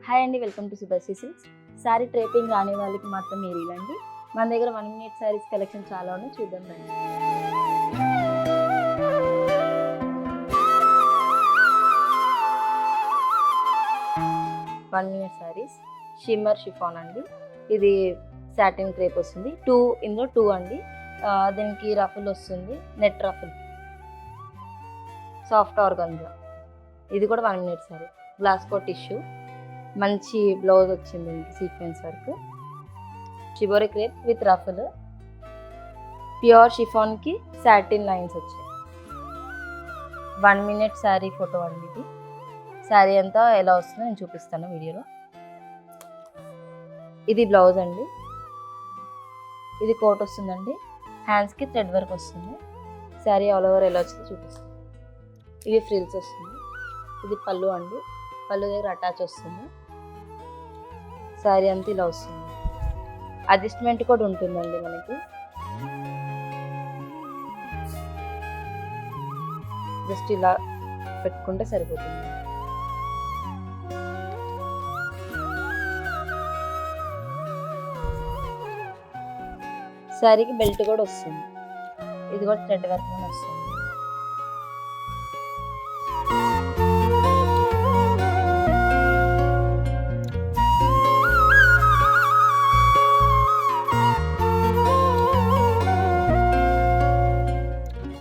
Hi అండి, welcome to Subhashi silks. Sari ట్రేపింగ్ రాని వాళ్ళకి మాత్రం మీరు ఇలాంటి మన దగ్గర 1 minute శారీస్ కలెక్షన్ చాలా ఉన్నాయి, చూద్దాం రండి. One minute saris shimmer chiffon అండి. ఇది సాటిన్ క్రేప్ వస్తుంది. ఇందులో టూ అండి. దీనికి రఫుల్ వస్తుంది, నెట్ రఫుల్, సాఫ్ట్ ఆర్గంజా. ఇది కూడా 1 minute శారీ. గ్లాస్కో టిష్యూ, మంచి బ్లౌజ్ వచ్చింది దీనికి, sequence work, shibori crepe with ruffle, pure షిఫాన్కి సాటిన్ లైన్స్ వచ్చాయి. 1 minute శారీ ఫోటో అండి. ఇది శారీ అంతా ఎలా వస్తుందో నేను చూపిస్తాను వీడియోలో. ఇది బ్లౌజ్ అండి. ఇది కోట్ వస్తుందండి, హ్యాండ్స్కి థ్రెడ్ వర్క్ వస్తుంది. శారీ ఆల్ ఓవర్ ఎలా వచ్చిందో చూపిస్తాను. ఇవి ఫ్రిల్స్ వస్తుంది. ఇది పళ్ళు అండి, పళ్ళు దగ్గర అటాచ్ వస్తుంది. శారీ అంతా ఇలా వస్తుంది. అడ్జస్ట్మెంట్ కూడా ఉంటుందండి మనకి. జస్ట్ ఇలా పెట్టుకుంటే సరిపోతుంది. శారీకి బెల్ట్ కూడా వస్తుంది. ఇది కూడా థ్రెడ్ వర్క్ వస్తుంది.